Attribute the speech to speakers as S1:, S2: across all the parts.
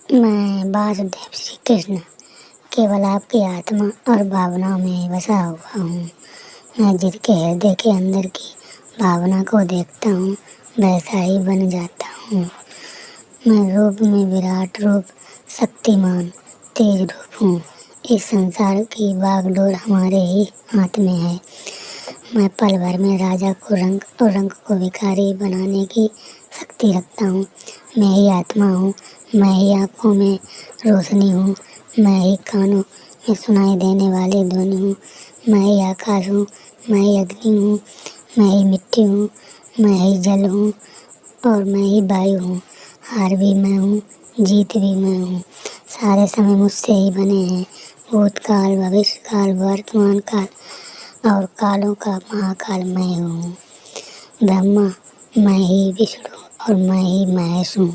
S1: मैं वासुदेव श्री कृष्ण केवल आपकी आत्मा और भावनाओं में बसा हुआ हूँ। मैं जिसके हृदय के अंदर की भावना को देखता हूँ वैसा ही बन जाता हूँ। मैं रूप में विराट रूप, शक्तिमान, तेज रूप हूँ। इस संसार की बागडोर हमारे ही हाथ में है। मैं पल भर में राजा को रंग और रंग को भिखारी बनाने की शक्ति रखता हूँ। मैं ही आत्मा हूँ, मैं ही आँखों में रोशनी हूँ, मैं ही कानों में सुनाई देने वाली ध्वनि हूँ, मैं ही आकाश हूँ, मैं ही अग्नि हूँ, मैं ही मिट्टी हूँ, मैं ही जल हूँ और मैं ही वायु हूँ। हार भी मैं हूँ, जीत भी मैं हूँ। सारे समय मुझसे ही बने हैं। भूतकाल, भविष्यकाल, वर्तमान काल और कालों का महाकाल मैं हूँ। ब्रह्मा मैं ही, विष्णु और मैं ही महेश हूँ।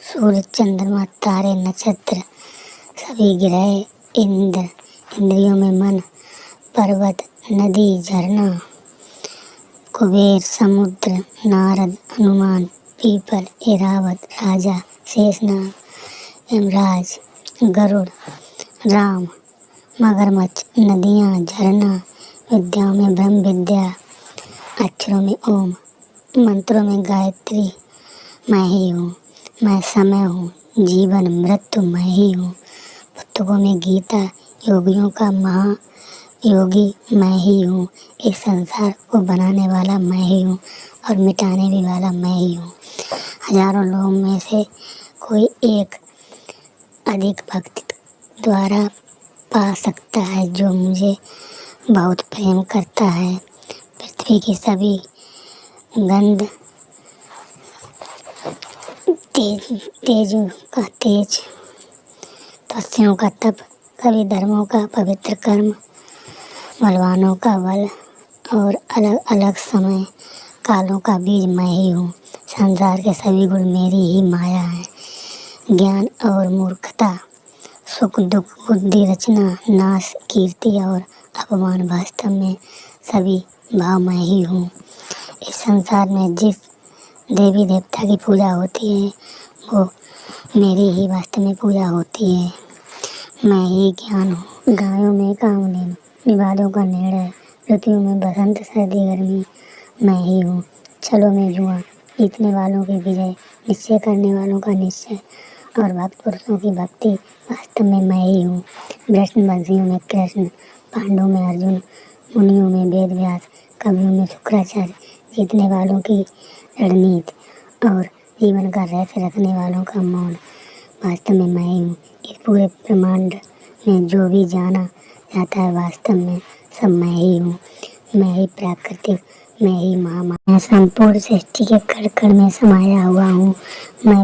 S1: सूर्य, चंद्रमा, तारे, नक्षत्र, सभी ग्रह, इंद्र, इंद्रियों में मन, पर्वत, नदी, झरना, कुबेर, समुद्र, नारद, हनुमान, पीपल, ऐरावत, राजा, शेषनाग, यमराज, गरुड़, राम, मगरमच्छ, नदियाँ, झरना, विद्याओं में ब्रह्म विद्या, अक्षरों में ओम, मंत्रों में गायत्री मैं ही हूँ। मैं समय हूँ, जीवन मृत्यु मैं ही हूँ। पुस्तकों में गीता, योगियों का महायोगी मैं ही हूँ। इस संसार को बनाने वाला मैं ही हूँ और मिटाने भी वाला मैं ही हूँ। हजारों लोगों में से कोई एक अधिक भक्ति द्वारा पा सकता है जो मुझे बहुत प्रेम करता है। पृथ्वी की सभी गंध, तेजों का तेज, तपस्वियों का तप, सभी धर्मों का पवित्र कर्म, बलवानों का बल और अलग अलग समय कालों का बीज मैं ही हूँ। संसार के सभी गुण मेरी ही माया है। ज्ञान और मूर्खता, सुख दुख, बुद्धि रचना, नाश, कीर्ति और अपमान, वास्तव में सभी भाव मैं ही हूँ। इस संसार में जिस देवी देवता की पूजा होती है वो मेरी ही वास्तव में पूजा होती है। मैं ही ज्ञान हूँ। गायों में कामधेनु, विवादों का निर्णय, ऋतुओं में बसंत, सर्दी, गर्मी मैं ही हूँ। छलों में जुआ, जीतने वालों की विजय, निश्चय करने वालों का निश्चय और भक्त पुरुषों की भक्ति वास्तव में मैं ही हूँ। वृषणवंशियों में कृष्ण, पांडवों में अर्जुन, मुनियों में वेद व्यास, कवियों में शुक्राचार्य, जीतने वालों की रणनीति और जीवन का रहस्य रखने वालों का मौन वास्तव में मैं ही हूँ। इस पूरे ब्रह्मांड में जो भी जाना जाता है वास्तव में सब मैं ही हूँ। मैं ही प्राकृतिक, मैं ही महामाया, संपूर्ण सृष्टि के कण कण में समाया हुआ हूँ। मैं